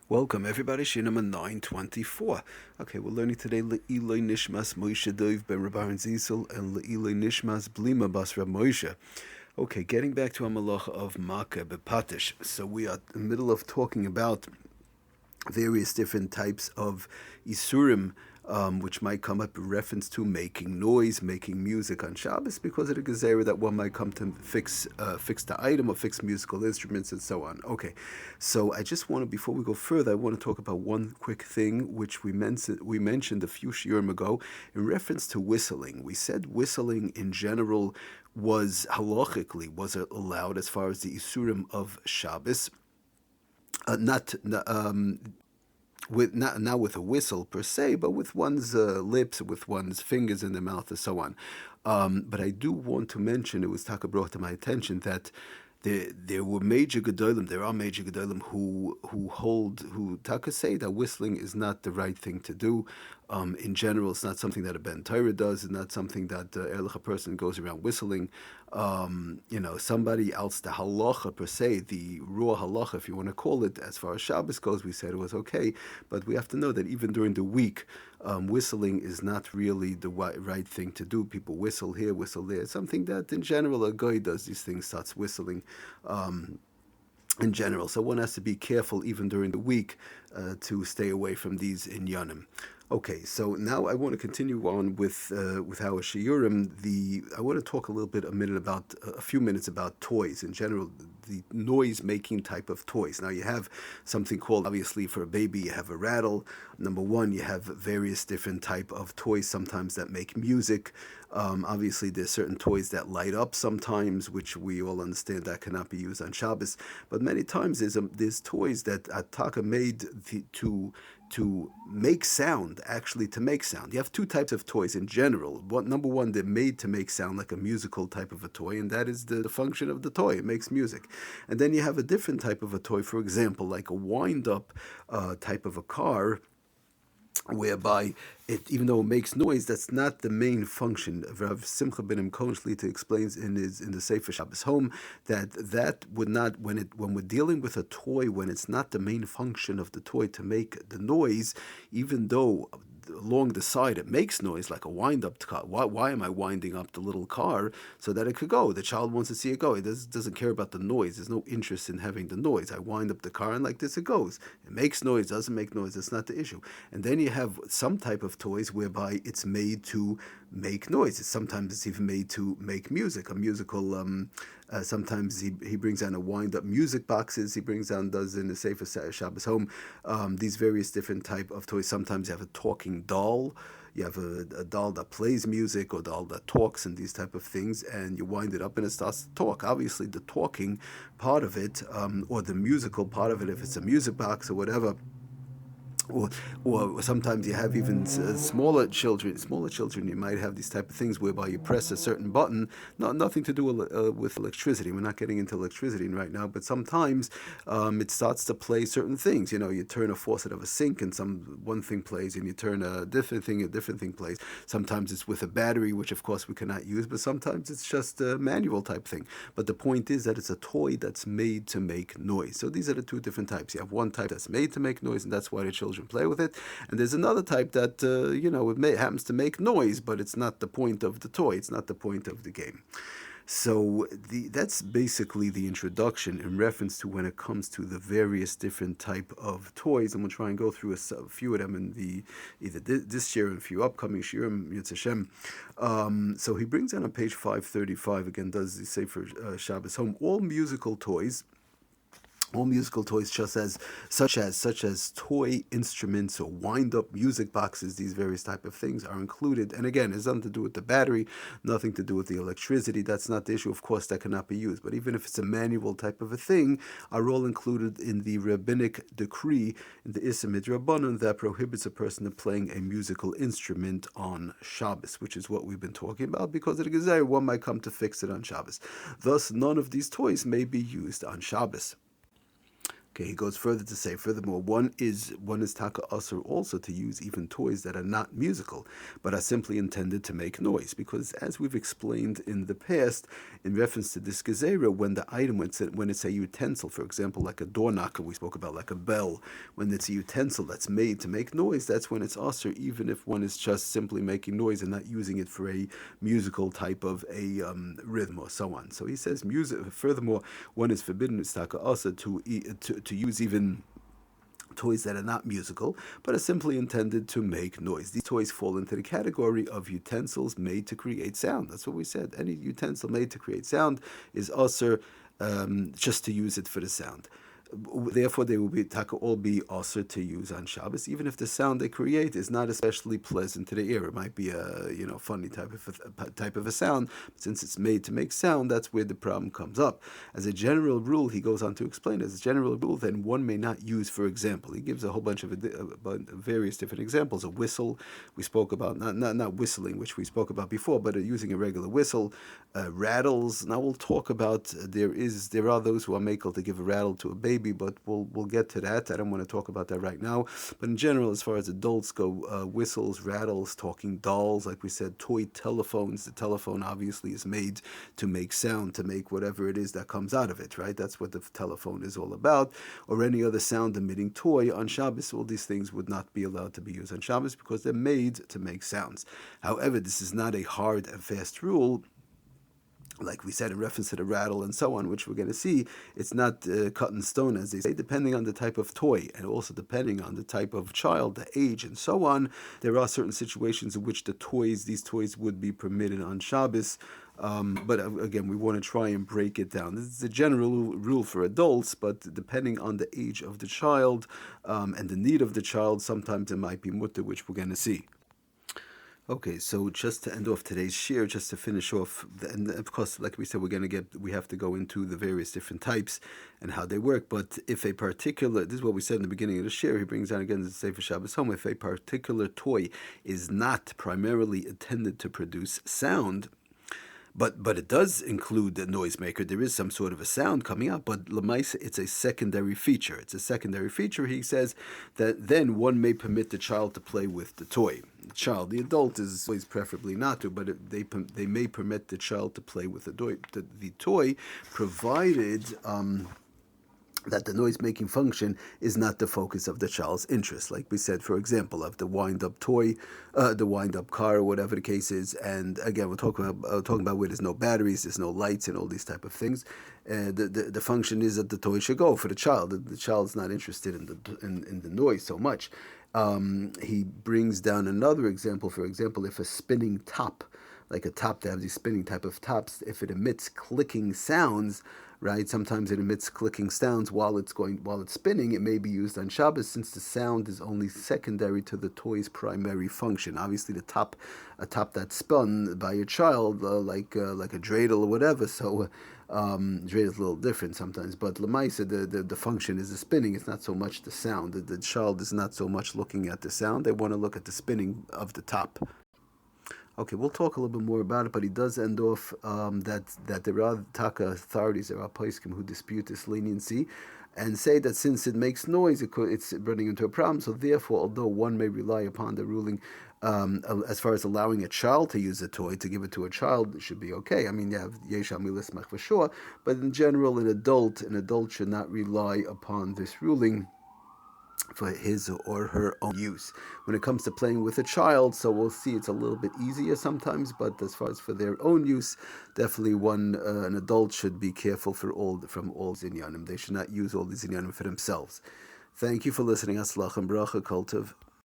Welcome everybody, Shir number 924. Okay, we're learning today Le'iloi Nishmas Moshe Dov ben Rabban Zisel and Le'iloi Nishmas Blima Bas Rab Moshe. Okay, getting back to our malacha of MAKEH B'PATISH. So we are in the middle of talking about various different types of Isurim, which might come up in reference to making noise, making music on Shabbos, because of the gezerah that one might come to fix the item or fix musical instruments and so on. Okay, so I just want to, before we go further, I want to talk about one quick thing which we mentioned a few shiurim ago in reference to whistling. We said whistling in general was halachically was allowed as far as the Isurim of Shabbos. Not with not with a whistle per se, but with one's lips, with one's fingers in the mouth, and so on. But I do want to mention, it was Taka brought to my attention that there were major gedolim. There are major gedolim who Taka say that whistling is not the right thing to do. In general, it's not something that a Ben Torah does. It's not something that a person goes around whistling. Somebody else, the halacha per se, the raw halacha, if you want to call it, as far as Shabbos goes, we said it was okay. But we have to know that even during the week, whistling is not really the right thing to do. People whistle here, whistle there. It's something that in general a guy does these things, starts whistling. In general, so one has to be careful even during the week to stay away from these inyanim. Okay, so now I want to continue on with our shiurim. I want to talk a few minutes about toys in general, the noise-making type of toys. Now you have something called, obviously for a baby, you have a rattle. Number one, you have various different type of toys, sometimes that make music. Obviously, there's certain toys that light up sometimes, which we all understand that cannot be used on Shabbos. But many times there's toys that Ataka made to make sound, actually to make sound. You have two types of toys in general. Number one, they're made to make sound like a musical type of a toy, and that is the function of the toy. It makes music. And then you have a different type of a toy, for example, like a wind-up type of a car, whereby even though it makes noise, that's not the main function. Rav Simcha ben Imkon Shlita explains in the Sefer Shabbos Home that would not, when we're dealing with a toy, when it's not the main function of the toy to make the noise, even though along the side it makes noise like a wind-up car. Why am I winding up the little car? So that it could go. The child wants to see it go. It doesn't care about the noise. There's no interest in having the noise. I wind up the car and like this it goes. It makes noise, doesn't make noise. That's not the issue. And then you have some type of toys whereby it's made to make noise. Sometimes it's even made to make music. A musical. Sometimes he brings down a wind-up music boxes. He does in the Sefer Shabbos Home these various different type of toys. Sometimes you have a talking doll. You have a doll that plays music or doll that talks and these type of things, and you wind it up and it starts to talk. Obviously, the talking part of it or the musical part of it, if it's a music box or whatever. Or sometimes you have even smaller children. You might have these type of things whereby you press a certain button. Nothing to do with electricity. We're not getting into electricity right now, but sometimes it starts to play certain things. You turn a faucet of a sink and one thing plays, and you turn a different thing plays. Sometimes it's with a battery, which of course we cannot use, but sometimes it's just a manual type thing. But the point is that it's a toy that's made to make noise. So these are the two different types. You have one type that's made to make noise, and that's why the children play with it, and there's another type that it happens to make noise, but it's not the point of the toy. It's not the point of the game. So that's basically the introduction in reference to when it comes to the various different type of toys. I'm going to try and go through a few of them in either this year and a few upcoming shiurim, Yitz Hashem. So he brings down on page 535, again, does the Sefer Shabbos Home, all musical toys such as toy instruments or wind-up music boxes, these various type of things are included. And again, it's nothing to do with the battery, nothing to do with the electricity. That's not the issue. Of course, that cannot be used. But even if it's a manual type of a thing, are all included in the rabbinic decree, in the Issa Midrabanan, that prohibits a person from playing a musical instrument on Shabbos, which is what we've been talking about, because of the gezerah, one might come to fix it on Shabbos. Thus, none of these toys may be used on Shabbos. Okay, he goes further to say, furthermore, one is taka asur also to use even toys that are not musical, but are simply intended to make noise. Because as we've explained in the past, in reference to this gezerah, when the item, when it's a utensil, for example, like a door knocker we spoke about, like a bell, when it's a utensil that's made to make noise, that's when it's asur, even if one is just simply making noise and not using it for a musical type of a rhythm or so on. So he says, furthermore, one is forbidden, it's taka asur, to use even toys that are not musical, but are simply intended to make noise. These toys fall into the category of utensils made to create sound. That's what we said. Any utensil made to create sound is asur, just to use it for the sound. Therefore, they will all be also to use on Shabbos, even if the sound they create is not especially pleasant to the ear. It might be a funny type of a sound, but since it's made to make sound, that's where the problem comes up. As a general rule, he goes on to explain, as a general rule, then one may not use, for example, he gives a whole bunch of various different examples. A whistle, we spoke about, not whistling, which we spoke about before, but using a regular whistle. Rattles. Now we'll talk about there are those who are makel to give a rattle to a baby, but we'll get to that. I don't want to talk about that right now. But in general, as far as adults go, whistles, rattles, talking dolls, like we said, toy telephones. The telephone obviously is made to make sound, to make whatever it is that comes out of it, right? That's what the telephone is all about. Or any other sound-emitting toy on Shabbos. All these things would not be allowed to be used on Shabbos because they're made to make sounds. However, this is not a hard and fast rule. Like we said in reference to the rattle and so on, which we're going to see, it's not cut in stone, as they say, depending on the type of toy and also depending on the type of child, the age, and so on. There are certain situations in which these toys would be permitted on Shabbos. But again, we want to try and break it down. This is a general rule for adults, but depending on the age of the child and the need of the child, sometimes it might be mutter, which we're going to see. Okay, so just to end off today's share, just to finish off, and of course, like we said, we have to go into the various different types and how they work. But if a particular, this is what we said in the beginning of the share, he brings down again the Sefer Shabbos home. If a particular toy is not primarily intended to produce sound, but it does include the noisemaker. There is some sort of a sound coming out, but Lamaisa, it's a secondary feature. It's a secondary feature. He says that then one may permit the child to play with the toy. The adult is always preferably not to, but they may permit the child to play with the toy, provided that the noise-making function is not the focus of the child's interest. Like we said, for example, of the wind-up toy, the wind-up car, or whatever the case is. And again, we're talking about where there's no batteries, there's no lights, and all these type of things. The function is that the toy should go for the child. The child's not interested in the noise so much. He brings down another example. For example, if a spinning top, like a top that has these spinning type of tops, if it emits clicking sounds, right? Sometimes it emits clicking sounds while it's spinning. It may be used on Shabbos since the sound is only secondary to the toy's primary function. Obviously, a top that's spun by a child, like a dreidel or whatever. So dreidel is a little different sometimes, but lemaisa, the function is the spinning. It's not so much the sound. The child is not so much looking at the sound. They want to look at the spinning of the top. Okay, we'll talk a little bit more about it, but he does end off that there are taka authorities, there are poskim who dispute this leniency and say that since it makes noise, it's running into a problem. So therefore, although one may rely upon the ruling as far as allowing a child to use a toy, to give it to a child, it should be okay. I mean, you have yesh amilis mach for sure, but in general, an adult should not rely upon this ruling for his or her own use. When it comes to playing with a child, so we'll see it's a little bit easier sometimes, but as far as for their own use, definitely an adult should be careful from all zinyanim. They should not use all these zinyanim for themselves. Thank you for listening. Aslach and bracha, kol tov.